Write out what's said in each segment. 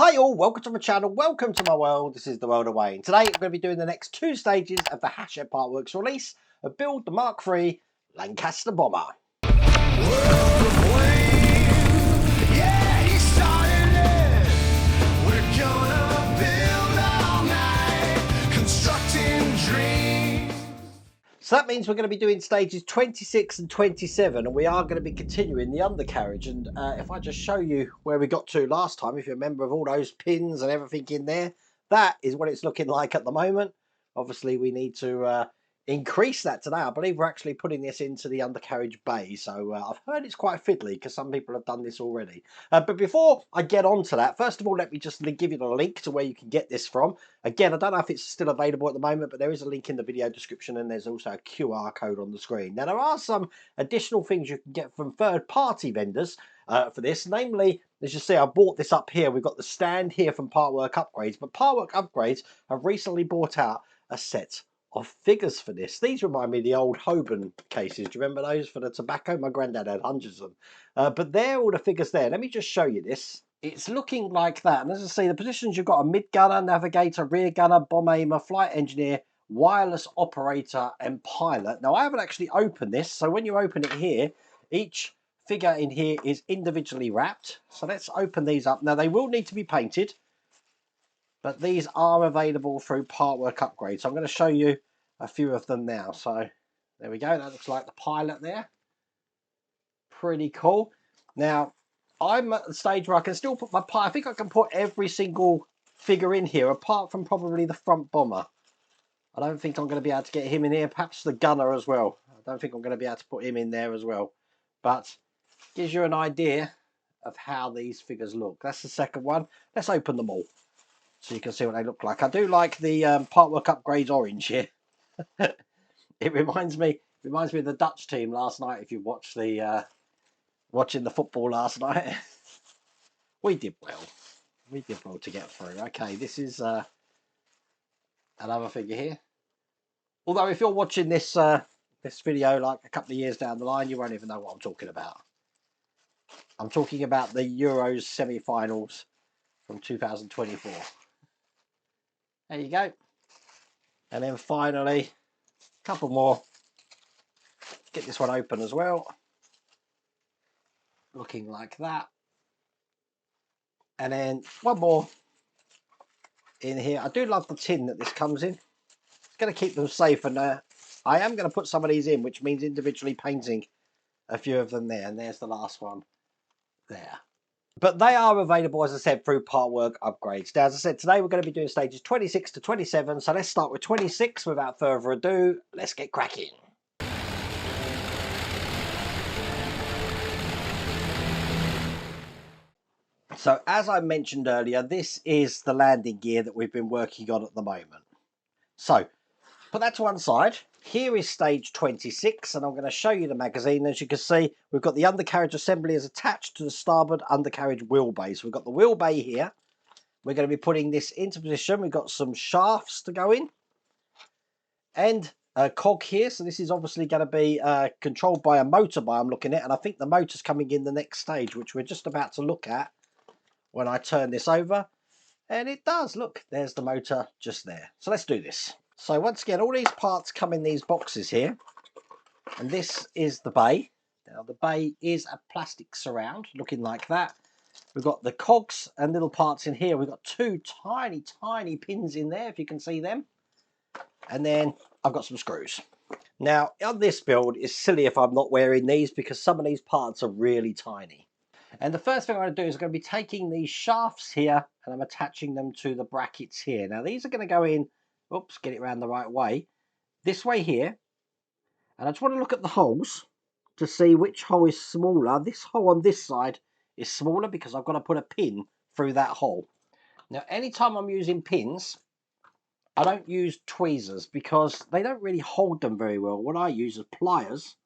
Hi all, welcome to my channel, welcome to my world. This is the world of Wayne. Today I'm going to be doing the next two stages of the Hachette Partworks release of Build the Mark.III Lancaster Bomber. So that means we're going to be doing stages 26 and 27, and we are going to be continuing the undercarriage. And if I just show you where we got to last time, if you remember, of all those pins and everything in there, that is what it's looking like at the moment. Obviously we need to increase that today. I believe we're actually putting this into the undercarriage bay, so I've heard it's quite fiddly because some people have done this already. But before I get on to that, first of all, let me just give you the link to where you can get this from. Again, I don't know if it's still available at the moment, but there is a link in the video description, and there's also a QR code on the screen. Now, there are some additional things you can get from third-party vendors for this. Namely, as you see, I bought this up here. We've got the stand here from Partwork Upgrades, but Partwork Upgrades have recently brought out a set of figures for this. These remind me of the old Hoban cases. Do you remember those for the tobacco? My granddad had hundreds of them. But they're all the figures there. Let me just show you this. It's looking like that. And as I say, the positions, you've got a mid-gunner, navigator, rear gunner, bomb aimer, flight engineer, wireless operator, and pilot. Now, I haven't actually opened this. So when you open it here, each figure in here is individually wrapped. So let's open these up. Now, they will need to be painted, but these are available through Partwork Upgrades. So I'm going to show you a few of them now. So there we go. That looks like the pilot there. Pretty cool. Now, I'm at the stage where I can still put my pilot. I think I can put every single figure in here, apart from probably the front bomber. I don't think I'm going to be able to get him in here. Perhaps the gunner as well. I don't think I'm going to be able to put him in there as well. But gives you an idea of how these figures look. That's the second one. Let's open them all so you can see what they look like. I do like the Partwork Upgrades orange here. It reminds me of the Dutch team last night. If you watched the watching the football last night, we did well. We did well to get through. Okay, this is another figure here. Although if you're watching this this video like a couple of years down the line, you won't even know what I'm talking about. I'm talking about the Euros semi-finals from 2024. There you go. And then finally, a couple more. Get this one open as well. Looking like that. And then one more in here. I do love the tin that this comes in. It's going to keep them safe, and I am going to put some of these in, which means individually painting a few of them there. And there's the last one there. But they are available, as I said, through Partwork Upgrades. Now, as I said, today we're going to be doing stages 26 to 27. So let's start with 26 without further ado. Let's get cracking. So as I mentioned earlier, this is the landing gear that we've been working on at the moment. So put that to one side. Here is stage 26, and I'm going to show you the magazine. As you can see, we've got the undercarriage assembly is attached to the starboard undercarriage wheelbase. We've got the wheelbase here. We're going to be putting this into position. We've got some shafts to go in and a cog here. So this is obviously going to be controlled by a motor by I'm looking at, and I think the motor's coming in the next stage, which we're just about to look at when I turn this over. And it does, look, there's the motor just there. So let's do this. So once again, all these parts come in these boxes here, and this is the bay. Now the bay is a plastic surround looking like that. We've got the cogs and little parts in here. We've got two tiny pins in there, if you can see them. And then I've got some screws. Now on this build, it's silly if I'm not wearing these because some of these parts are really tiny. And the first thing I'm going to do is I'm going to be taking these shafts here and I'm attaching them to the brackets here. Now these are going to go in, oops, get it around the right way, this way here. And I just want to look at the holes to see which hole is smaller. This hole on this side is smaller because I've got to put a pin through that hole. Now anytime I'm using pins, I don't use tweezers because they don't really hold them very well. What I use is pliers.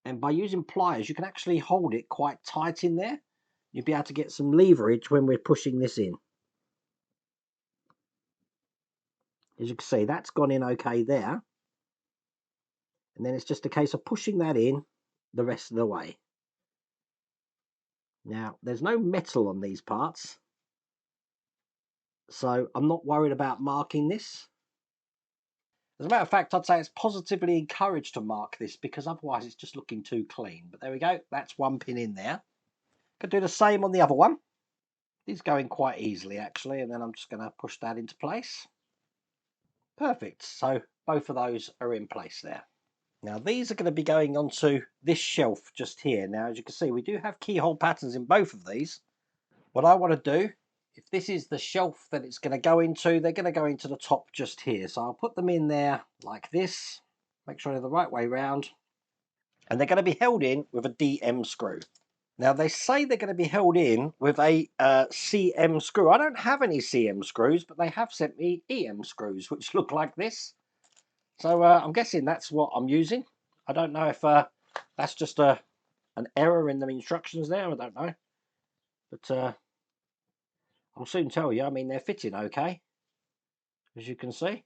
And by using pliers, you can actually hold it quite tight in there. You'll be able to get some leverage when we're pushing this in. As you can see, that's gone in okay there. And then it's just a case of pushing that in the rest of the way. Now, there's no metal on these parts, so I'm not worried about marking this. As a matter of fact, I'd say it's positively encouraged to mark this because otherwise it's just looking too clean. But there we go, that's one pin in there. Could do the same on the other one. These go in quite easily actually, and then I'm just going to push that into place. Perfect, so both of those are in place there. Now these are going to be going onto this shelf just here. Now as you can see, we do have keyhole patterns in both of these. What I want to do, if this is the shelf that it's going to go into, they're going to go into the top just here. So I'll put them in there like this, make sure they're the right way round, and they're going to be held in with a DM screw. Now they say they're going to be held in with a CM screw. I don't have any CM screws, but they have sent me EM screws, which look like this. So I'm guessing that's what I'm using. I don't know if that's just an error in the instructions there. I don't know. But I'll soon tell you. I mean, they're fitting okay, as you can see.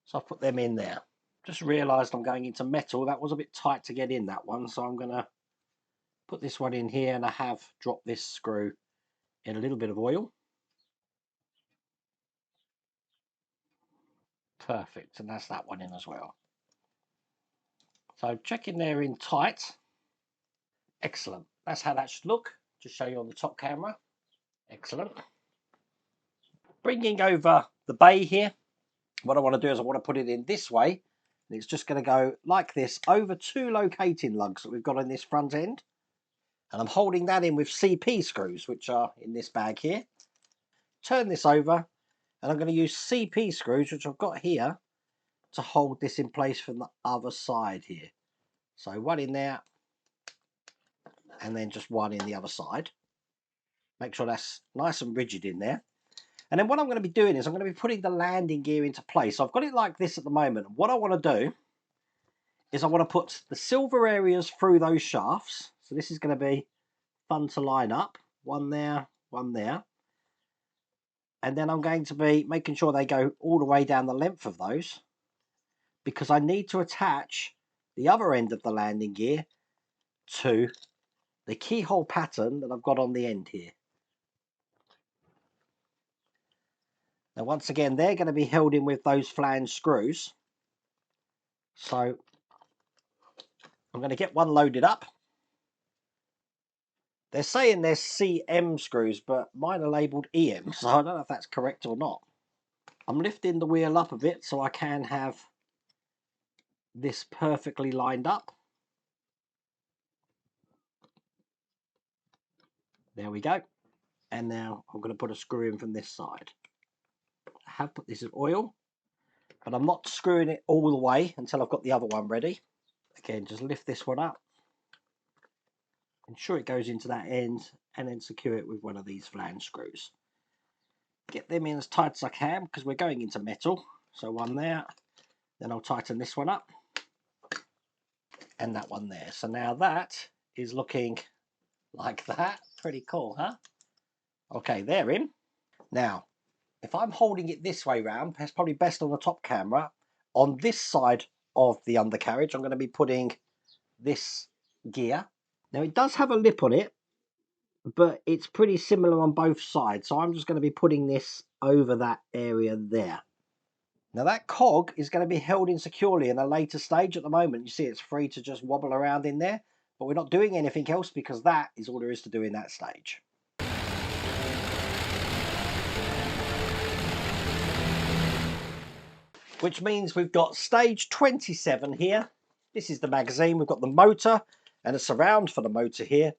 So I've put them in there. Just realised I'm going into metal. That was a bit tight to get in, that one. So I'm going to put this one in here, and I have dropped this screw in a little bit of oil. Perfect, and that's that one in as well. So checking they're in tight. Excellent. That's how that should look. Just show you on the top camera. Excellent. Bringing over the bay here, what I want to do is I want to put it in this way, and it's just going to go like this over two locating lugs that we've got on this front end, and I'm holding that in with CP screws, which are in this bag here. Turn this over, and I'm going to use CP screws, which I've got here, to hold this in place from the other side here. So one in there, and then just one in the other side. Make sure that's nice and rigid in there. And then what I'm going to be doing is I'm going to be putting the landing gear into place. So I've got it like this at the moment. What I want to do is I want to put the silver areas through those shafts. So this is going to be fun to line up. One there, one there. And then I'm going to be making sure they go all the way down the length of those, because I need to attach the other end of the landing gear to the keyhole pattern that I've got on the end here. Now once again, they're going to be held in with those flange screws. So I'm going to get one loaded up. They're saying they're CM screws, but mine are labelled EM, so I don't know if that's correct or not. I'm lifting the wheel up a bit so I can have this perfectly lined up. There we go. And now I'm going to put a screw in from this side. I have put this in oil, but I'm not screwing it all the way until I've got the other one ready. Again, just lift this one up. Ensure it goes into that end, and then secure it with one of these flange screws. Get them in as tight as I can because we're going into metal. So one there, then I'll tighten this one up, and that one there. So now that is looking like that. Pretty cool, huh? Okay, they're in. Now, if I'm holding it this way round, it's probably best on the top camera. On this side of the undercarriage, I'm going to be putting this gear. Now it does have a lip on it, but it's pretty similar on both sides. So I'm just going to be putting this over that area there. Now that cog is going to be held in securely in a later stage. At the moment, you see it's free to just wobble around in there, but we're not doing anything else because that is all there is to do in that stage. Which means we've got stage 27 here. This is the magazine. We've got the motor and a surround for the motor here.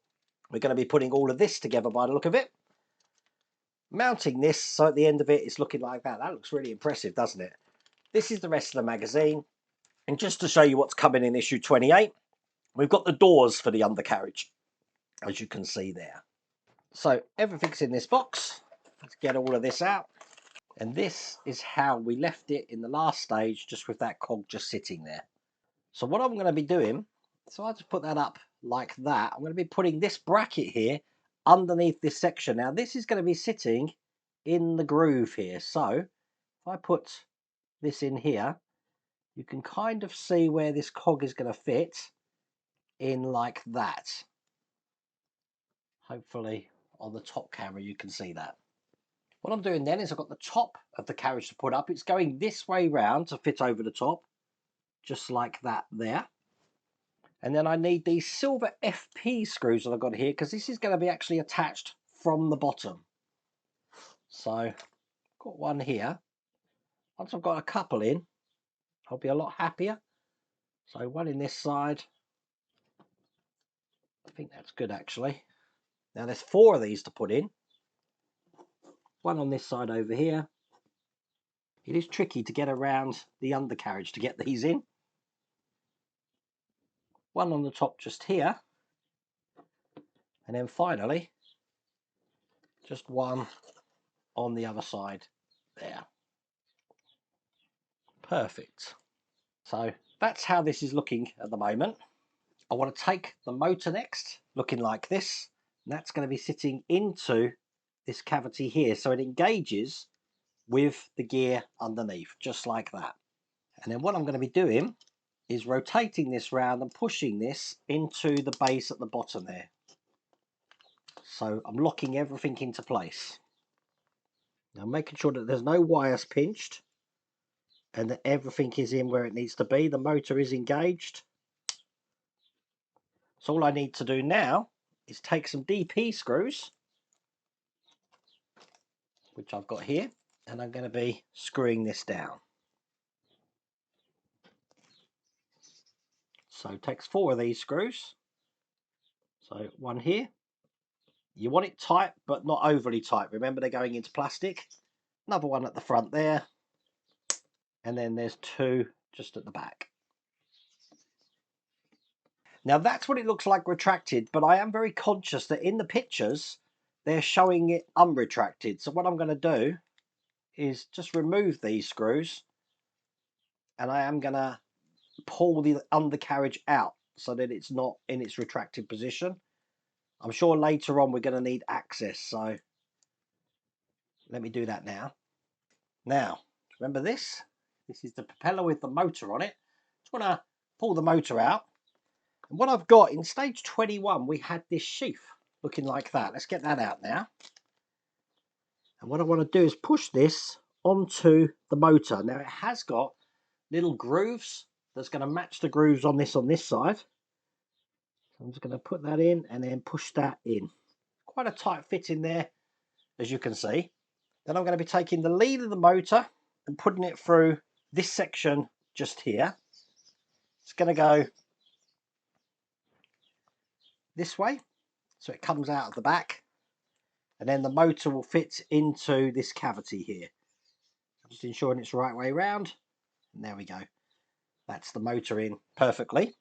We're going to be putting all of this together by the look of it. Mounting this, so at the end of it, it's looking like that. That looks really impressive, doesn't it? This is the rest of the magazine. And just to show you what's coming in issue 28, we've got the doors for the undercarriage, as you can see there. So everything's in this box. Let's get all of this out. And this is how we left it in the last stage, just with that cog just sitting there. So what I'm going to be doing, so I just put that up like that. I'm going to be putting this bracket here underneath this section. Now this is going to be sitting in the groove here. So if I put this in here, you can kind of see where this cog is going to fit in like that. Hopefully on the top camera you can see that. What I'm doing then is I've got the top of the carriage to put up. It's going this way round to fit over the top, just like that there. And then I need these silver FP screws that I've got here, because this is going to be actually attached from the bottom. So I've got one here. Once I've got a couple in, I'll be a lot happier. So one in this side. I think that's good actually. Now there's 4 of these to put in. One on this side over here. It is tricky to get around the undercarriage to get these in. One on the top just here. And then finally, just one on the other side there. Perfect. So that's how this is looking at the moment. I want to take the motor next, looking like this. And that's going to be sitting into this cavity here. So it engages with the gear underneath, just like that. And then what I'm going to be doing is rotating this round and pushing this into the base at the bottom there. So I'm locking everything into place. Now making sure that there's no wires pinched and that everything is in where it needs to be. The motor is engaged. So all I need to do now is take some DP screws, which I've got here, and I'm going to be screwing this down. So it takes 4 of these screws. So one here. You want it tight, but not overly tight. Remember, they're going into plastic. Another one at the front there. And then there's 2 just at the back. Now that's what it looks like retracted, but I am very conscious that in the pictures, they're showing it unretracted. So what I'm going to do is just remove these screws. And I am going to pull the undercarriage out so that it's not in its retracted position. I'm sure later on we're going to need access, so let me do that now. Now, remember this? This is the propeller with the motor on it. Just want to pull the motor out. And what I've got in stage 21, we had this sheath looking like that. Let's get that out now. And what I want to do is push this onto the motor. Now it has got little grooves that's going to match the grooves on this side. I'm just going to put that in and then push that in. Quite a tight fit in there, as you can see. Then I'm going to be taking the lead of the motor and putting it through this section just here. It's going to go this way, so it comes out of the back, and then the motor will fit into this cavity here. I'm just ensuring it's the right way around, and there we go. That's the motor in perfectly.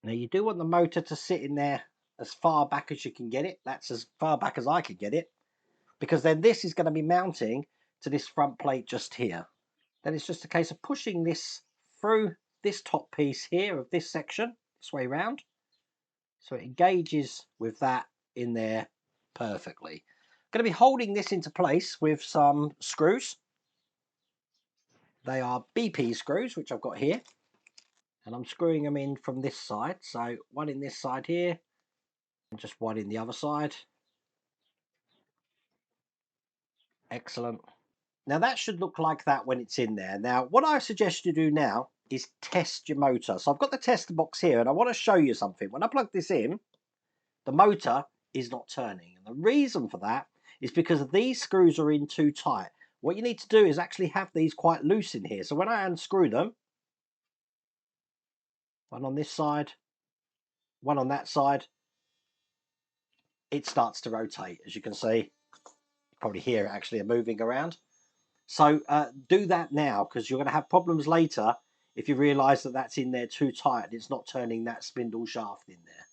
Now you do want the motor to sit in there as far back as you can get it. That's as far back as I can get it, because then this is going to be mounting to this front plate just here. Then it's just a case of pushing this through this top piece here of this section, this way round, so it engages with that in there perfectly. I'm going to be holding this into place with some screws. They are B.III screws, which I've got here, and I'm screwing them in from this side. So one in this side here, and just one in the other side. Excellent. Now that should look like that when it's in there. Now what I suggest you do now is test your motor. So I've got the tester box here, and I want to show you something. When I plug this in, the motor is not turning. And the reason for that is because these screws are in too tight. What you need to do is actually have these quite loose in here. So when I unscrew them, one on this side, one on that side, it starts to rotate. As you can see, you probably hear it actually moving around. So do that now, because you're going to have problems later if you realise that that's in there too tight and it's not turning that spindle shaft in there.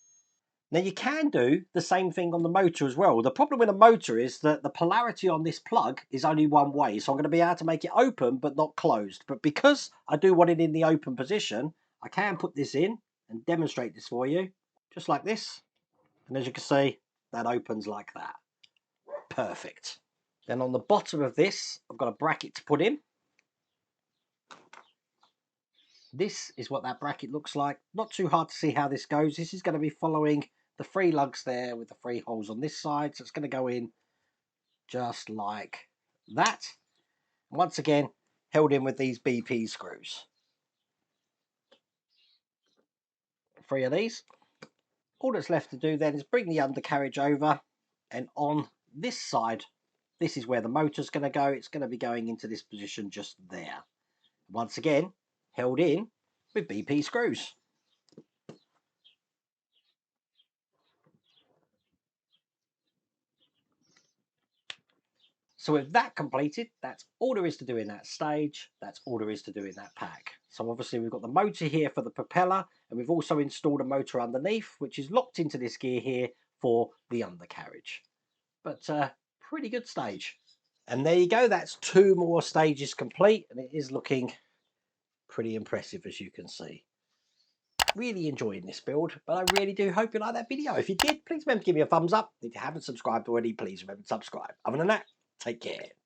Now you can do the same thing on the motor as well. The problem with a motor is that the polarity on this plug is only one way. So I'm going to be able to make it open but not closed. But because I do want it in the open position, I can put this in and demonstrate this for you. Just like this. And as you can see, that opens like that. Perfect. Then on the bottom of this, I've got a bracket to put in. This is what that bracket looks like. Not too hard to see how this goes. This is going to be following the 3 lugs there with the 3 holes on this side. So it's going to go in just like that. Once again, held in with these B.III screws. 3 of these. All that's left to do then is bring the undercarriage over, and on this side, this is where the motor's going to go. It's going to be going into this position just there. Once again, held in with B.III screws. So with that completed, that's all there is to do in that stage. That's all there is to do in that pack. So obviously we've got the motor here for the propeller, and we've also installed a motor underneath, which is locked into this gear here for the undercarriage. But pretty good stage. And there you go, that's 2 more stages complete, and it is looking pretty impressive, as you can see. Really enjoying this build, but I really do hope you like that video. If you did, please remember to give me a thumbs up. If you haven't subscribed already, please remember to subscribe. Other than that, take care.